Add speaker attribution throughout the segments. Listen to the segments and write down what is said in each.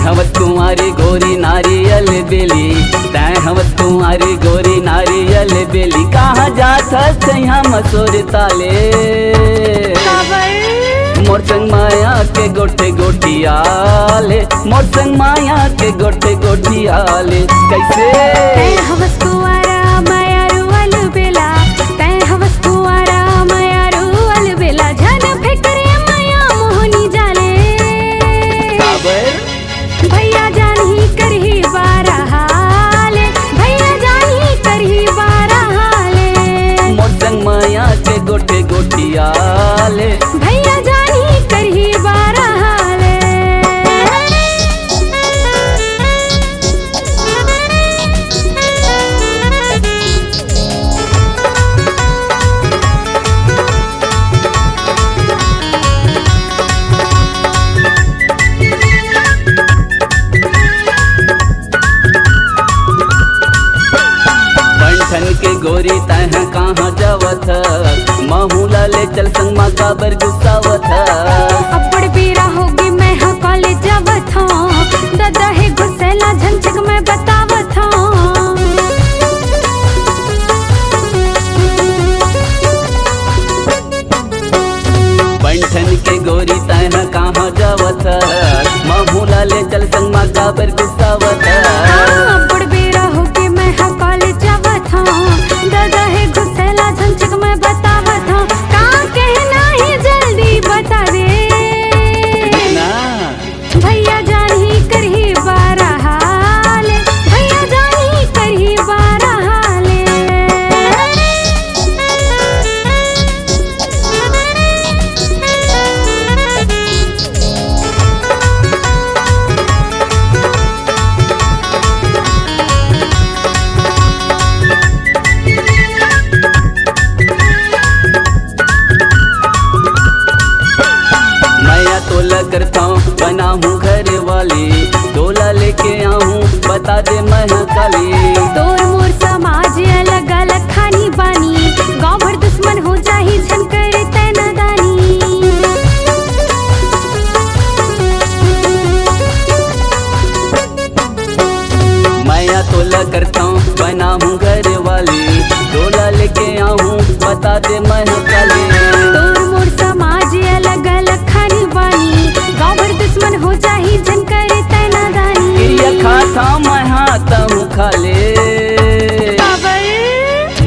Speaker 1: हवस कुंवारी गोरी नारियल बेली, तै हवस कुंवारी गोरी नारियल बेली। कहाँ जात यहाँ मसूर ताले, मोर संग माया के गोठे गोठियाले, मोर संग माया के गोठे गोठियाले। कैसे
Speaker 2: हवस कुंवारा मायारू अलबेला, तै हवस कुंवारा मायारू अलबेला। झन फेकरे माया मोहनी जाले, भैया जानी करही बारा हाले, भैया जानी करही बारा हाले।
Speaker 1: मोर संग माया के गोठे गोठियाले,
Speaker 2: भैया जानी करही बारा हाले।
Speaker 1: बंठन के गोरी तह कहाँ जावत, महूला ले चल संग माँ का बर गुस्सावत।
Speaker 2: अब्बड़ बेरा होगी मैं हाँ कॉलेज जावत हूँ, दादा है घुसेला झंझक मैं बतावत हूँ।
Speaker 1: बंठन के गोरी तह कहाँ जावत, महूला ले चल संग माँ का बर गुस्सावत।
Speaker 2: अब्बड़ बेरा होगी मैं हाँ कॉलेज जावत हूँ, दादा है घुसेला झंझक मैं बतावत हूँ। कहाँ कहना है जल्दी बता दे,
Speaker 1: ना
Speaker 2: भैया जानी करही बारा हाले, भैया जानी करही बारा हाले।
Speaker 1: मैं तोला करता हूँ बना हूँ घर वाली, तोला लेके आऊँ बता दे मैं काली।
Speaker 2: तोर मोर समाज अलग अलग खानी बानी, गाँव भर दुश्मन हो जाही झन करे तै नादानी।
Speaker 1: मैं तोला करता हूँ बना हूँ घर वाली, तोला लेके आऊँ बता दे मैं काली।
Speaker 2: तोर मोर समाज अलग अलग खानी बानी, गाँव भर दुश्मन हो जाही झन करे तै नादानी।
Speaker 1: क्रिया खाता मैं हाथ हूँ खाले,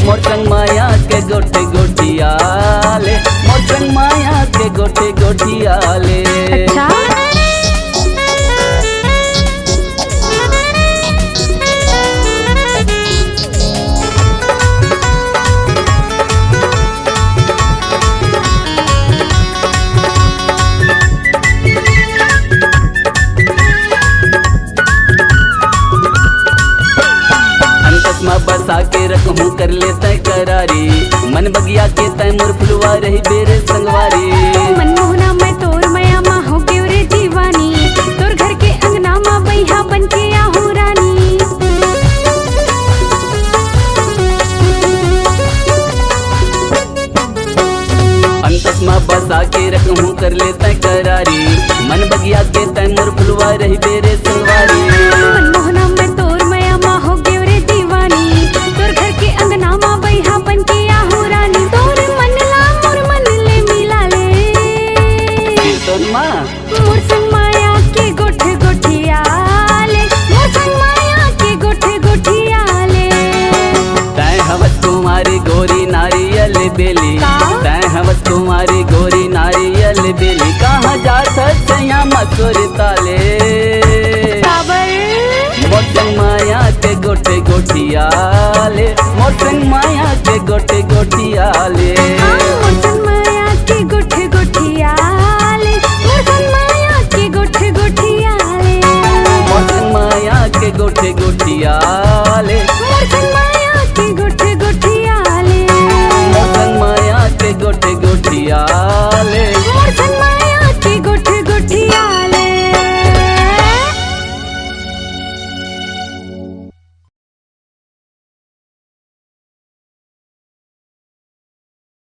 Speaker 1: मोर संग माया के गोठे गोठियाले, मोर संग माया के गोठे गोठियाले।
Speaker 2: अच्छा बसा के रखूं कर ले तय करारी, मन बगिया के तय मोर फुलवा रही बेरे संगवारी। मनमोहना मैं तोर मया माँ हो के रे दीवानी, तोर घर के अंगना माँ बैहा बन के आहू रानी। अंतस माँ बसा के रखूं कर ले तय करारी, मन बगिया के तय मोर फुलवा रही बेरे संगवारी। मनमोहना मैं तोर मया माँ हो के रे दीवानी, तोर घर के अंगना माँ बैहा बन के आहू रानी। तोर मन ला मोर मन ले मिला ले, तोर माँ मोर संग माया के गोठे गोठियाले, मोर संग माया के गोठे गोठियाले। तै हवस कुंवारी गोरी नारियल बेली, तै हवस कुंवारी गोरी नारियल बेली। कहाँ जात यहाँ मसूर ताले, मोर संग माया के गोठे गोठियाले, मोर संग माया के गोठे गोठियाले। मोर संग माया के गोठे गोठियाले, मोर संग माया के गोठे गोठियाले, मोर संग माया के गोठे गोठियाले।